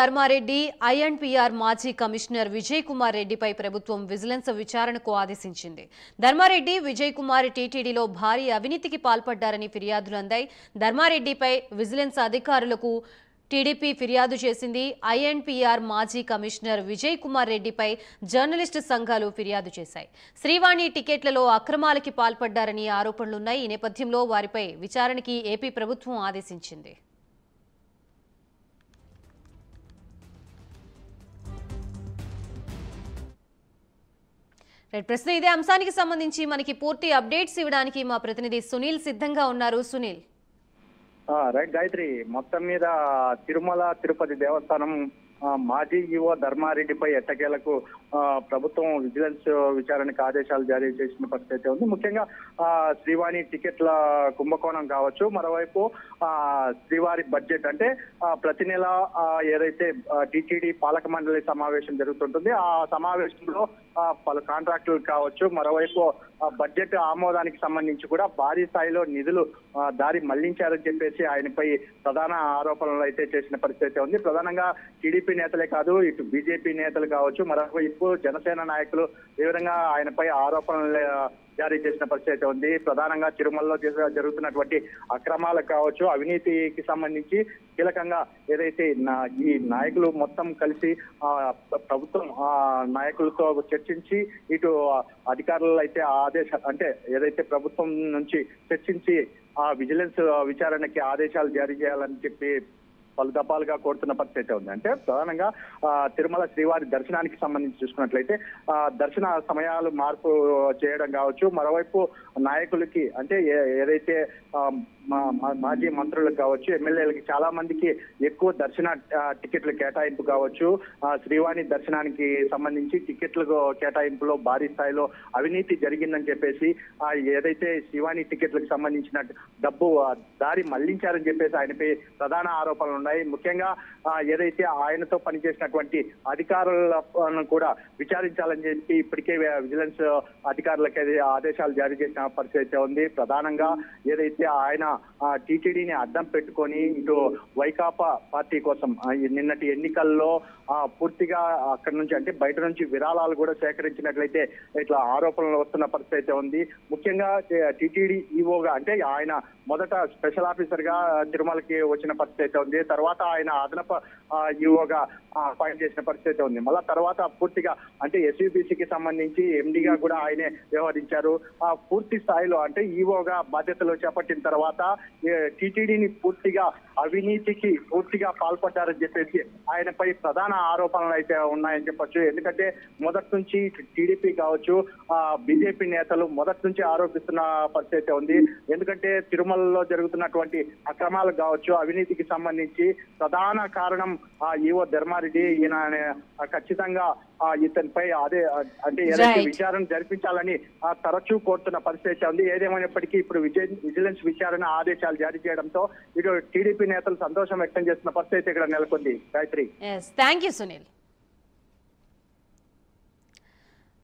Dharmareddy INPR మాజీ commissioner Vijay Kumar రెడ్డిపై ప్రభుత్వం విజిలెన్స్ విచారణకు ఆదేశించింది. ధర్మారెడ్డి, విజయ్ కుమార్ టీటీడీలో భారీ అవినీతికి పాల్పడ్డారని ఫిర్యాదులు అందాయి. ధర్మారెడ్డిపై విజిలెన్స్ అధికారులకు టీడీపీ ఫిర్యాదు చేసింది. ఐఎన్పిఆర్ మాజీ కమిషనర్ విజయ్ కుమార్ రెడ్డిపై జర్నలిస్టు సంఘాలు ఫిర్యాదు చేశాయి. శ్రీవాణి టికెట్లలో అక్రమాలకి పాల్పడ్డారని ఆరోపణలున్నాయి. ఈ నేపథ్యంలో వారిపై విచారణకి ఏపీ ప్రభుత్వం ఆదేశించింది. ప్రశ్న ఇదే అంశానికి సంబంధించి మనకి పూర్తి అప్డేట్స్ ఇవ్వడానికి మా ప్రతినిధి సునీల్ సిద్ధంగా ఉన్నారు. సునీల్. రైట్ గాయత్రి, మొత్తం మీద తిరుమల తిరుపతి దేవస్థానం మాజీ ఈవో ధర్మారెడ్డిపై ఎట్టకేలకు ప్రభుత్వం విజిలెన్స్ విచారణకు ఆదేశాలు జారీ చేసిన పరిస్థితి ఉంది. ముఖ్యంగా శ్రీవాణి టికెట్ల కుంభకోణం కావచ్చు, మరోవైపు శ్రీవారి బడ్జెట్ అంటే ప్రతి నెల ఏదైతే టీటీడీ పాలక మండలి సమావేశం జరుగుతుంటుంది, ఆ సమావేశంలో పలు కాంట్రాక్టులు కావచ్చు, మరోవైపు బడ్జెట్ ఆమోదానికి సంబంధించి కూడా భారీ స్థాయిలో నిధులు దారి మళ్లించారని చెప్పేసి ఆయనపై ప్రధాన ఆరోపణలు అయితే చేసిన పరిస్థితి ఉంది. ప్రధానంగా టీడీపీ నేతలే కాదు, ఇటు బీజేపీ నేతలు కావచ్చు, మరోవైపు జనసేన నాయకులు తీవ్రంగా ఆయనపై ఆరోపణలు జారీ చేసిన పరిస్థితి ఉంది. ప్రధానంగా తిరుమలలో జరుగుతున్నటువంటి అక్రమాలకు కావచ్చు, అవినీతికి సంబంధించి కీలకంగా ఏదైతే ఈ నాయకులు మొత్తం కలిసి ప్రభుత్వం నాయకులతో చర్చించి ఇటు అధికారులు అయితే ఆదేశాలు అంటే ఏదైతే ప్రభుత్వం నుంచి చర్చించి ఆ విజిలెన్స్ విచారణకి ఆదేశాలు జారీ చేయాలని చెప్పి పలు దఫాలుగా కోరుతున్న పరిస్థితి ఉంది. అంటే ప్రధానంగా తిరుమల శ్రీవారి దర్శనానికి సంబంధించి చూసుకున్నట్లయితే దర్శన సమయాలు మార్పు చేయడం కావచ్చు, మరోవైపు నాయకులకి అంటే ఏదైతే మాజీ మంత్రులకు కావచ్చు, ఎమ్మెల్యేలకి చాలా మందికి ఎక్కువ దర్శన టికెట్ల కేటాయింపు కావచ్చు, శ్రీవాణి దర్శనానికి సంబంధించి టికెట్ల కేటాయింపులో భారీ స్థాయిలో అవినీతి జరిగిందని చెప్పేసి ఏదైతే శ్రీవాణి టికెట్లకు సంబంధించిన డబ్బు దారి మళ్లించారని చెప్పేసి ఆయనపై ప్రధాన ఆరోపణలు ఉన్నాయి. ముఖ్యంగా ఏదైతే ఆయనతో పనిచేసినటువంటి అధికారులను కూడా విచారించాలని చెప్పి ఇప్పటికే విజిలెన్స్ అధికారులకి ఆదేశాలు జారీ చేసిన పరిస్థితి ఉంది. ప్రధానంగా ఏదైతే ఆయన టీటీడీని అడ్డం పెట్టుకొని ఇటు వైకాపా పార్టీ కోసం నిన్నటి ఎన్నికల్లో పూర్తిగా అక్కడి నుంచి అంటే బయట నుంచి విరాళాలు కూడా సేకరించినట్లయితే ఇట్లా ఆరోపణలు వస్తున్న పరిస్థితి ఉంది. ముఖ్యంగా టీటీడీ ఈవోగా అంటే ఆయన మొదట స్పెషల్ ఆఫీసర్ గా తిరుమలకి వచ్చిన పరిస్థితి ఉంది. తర్వాత ఆయన అదనపు ఈవోగా అపాయింట్ చేసిన పరిస్థితి ఉంది. మళ్ళా తర్వాత పూర్తిగా అంటే ఎస్యూబీసీకి సంబంధించి ఎండీగా కూడా ఆయనే వ్యవహరించారు. పూర్తి స్థాయిలో అంటే ఈవోగా బాధ్యతలు చేపట్టిన తర్వాత టీటీడీని పూర్తిగా అవినీతికి పూర్తిగా పాల్పడ్డారని చెప్పేసి ఆయనపై ప్రధాన ఆరోపణలు అయితే ఉన్నాయని చెప్పొచ్చు. ఎందుకంటే మొదటి నుంచి టీడీపీ కావచ్చు, బీజేపీ నేతలు మొదటి నుంచి ఆరోపిస్తున్న పరిస్థితి ఉంది. ఎందుకంటే తిరుమలలో జరుగుతున్నటువంటి అక్రమాలు కావచ్చు, అవినీతికి సంబంధించి ప్రధాన కారణం ఈవో ధర్మారెడ్డి. ఈయన ఖచ్చితంగా ఇతనిపై అదే అంటే ఏదైతే విచారణ జరిపించాలని తరచూ కోరుతున్న పరిస్థితి ఉంది. ఏదేమైనప్పటికీ ఇప్పుడు విజిలెన్స్ విచారణ ఆదేశాలు జారీ చేయడంతో ఇటు టీడీపీ నేతలు సంతోషం వ్యక్తం చేస్తున్న పరిస్థితి ఇక్కడ నెలకొంది. గాయత్రి. Thank you Sunil.